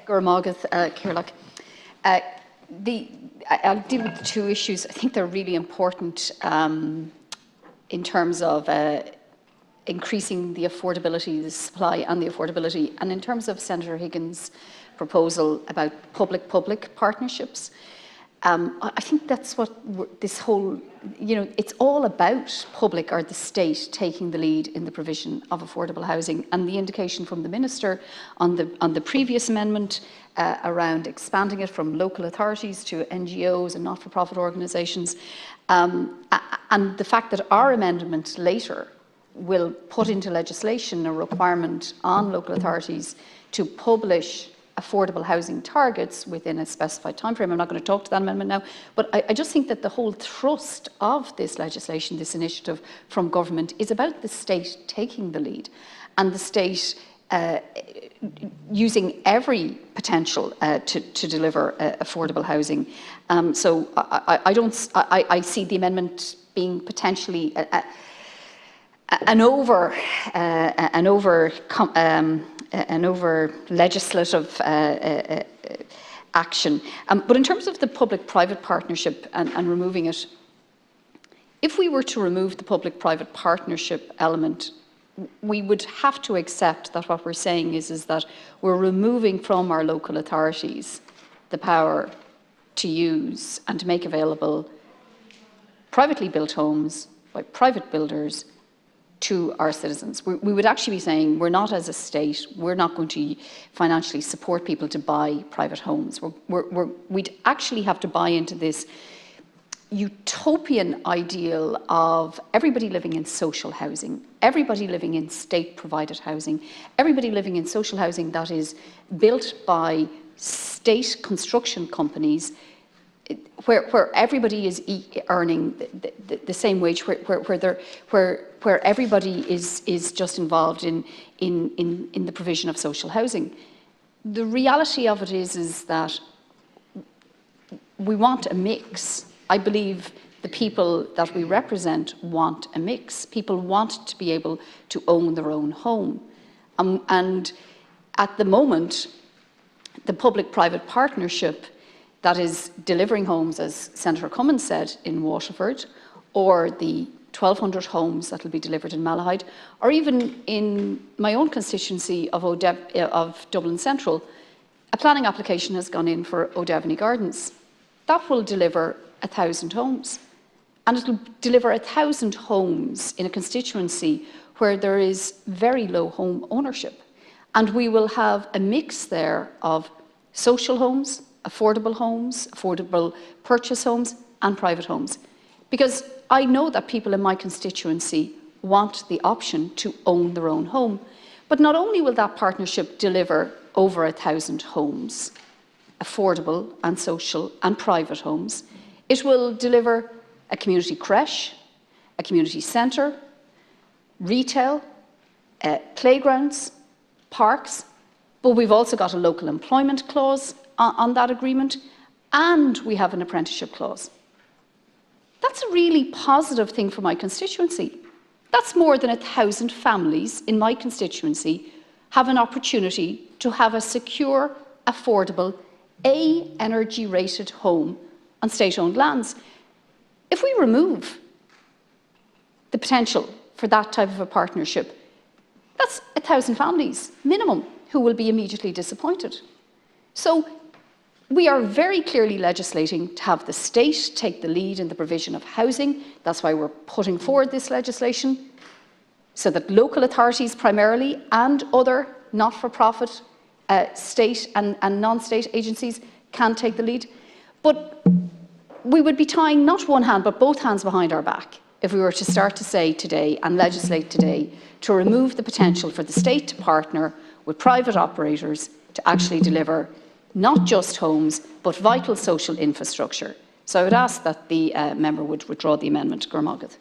Gurmagad, Kirloch. I'll deal with the two issues. I think they're really important in terms of increasing the affordability, the supply and the affordability. And in terms of Senator Higgins' proposal about public-public partnerships, I think that's what this whole, it's all about public or the state taking the lead in the provision of affordable housing. And the indication from the Minister on the previous amendment around expanding it from local authorities to NGOs and not-for-profit organisations, and the fact that our amendment later will put into legislation a requirement on local authorities to publish affordable housing targets within a specified timeframe. I'm not going to talk to that amendment now, but I just think that the whole thrust of this legislation, this initiative from government, is about the state taking the lead and the state using every potential to deliver affordable housing. So I see the amendment being potentially an over legislative action. But in terms of the public-private partnership and removing it, if we were to remove the public-private partnership element, we would have to accept that what we're saying is that we're removing from our local authorities the power to use and to make available privately built homes by private builders to our citizens. We would actually be saying we're not, as a state, we're not going to financially support people to buy private homes. We'd actually have to buy into this utopian ideal of everybody living in social housing, everybody living in state-provided housing, everybody living in social housing that is built by state construction companies, where everybody is earning the same wage, where everybody is just involved in the provision of social housing. The reality of it is that we want a mix. I believe the people that we represent want a mix. People want to be able to own their own home. And at the moment, the public-private partnership that is delivering homes, as Senator Cummins said, in Waterford, or the 1,200 homes that will be delivered in Malahide, or even in my own constituency of Dublin Central, a planning application has gone in for O'Devany Gardens. That will deliver 1,000 homes. And it will deliver 1,000 homes in a constituency where there is very low home ownership. And we will have a mix there of social homes, affordable purchase homes, and private homes. Because I know that people in my constituency want the option to own their own home. But not only will that partnership deliver over 1,000 homes, affordable and social and private homes, it will deliver a community creche, a community centre, retail, playgrounds, parks, but we've also got a local employment clause on that agreement, and we have an apprenticeship clause. That's a really positive thing for my constituency. That's more than 1,000 families in my constituency have an opportunity to have a secure, affordable, energy-rated home on state-owned lands. If we remove the potential for that type of a partnership, that's 1,000 families, minimum, who will be immediately disappointed. So we are very clearly legislating to have the state take the lead in the provision of housing. That's why we're putting forward this legislation, so that local authorities primarily and other not-for-profit state and non-state agencies can take the lead. But we would be tying not one hand but both hands behind our back if we were to start to say today and legislate today to remove the potential for the state to partner with private operators to actually deliver not just homes but vital social infrastructure. So I would ask that the member would withdraw the amendment. Gurmagad.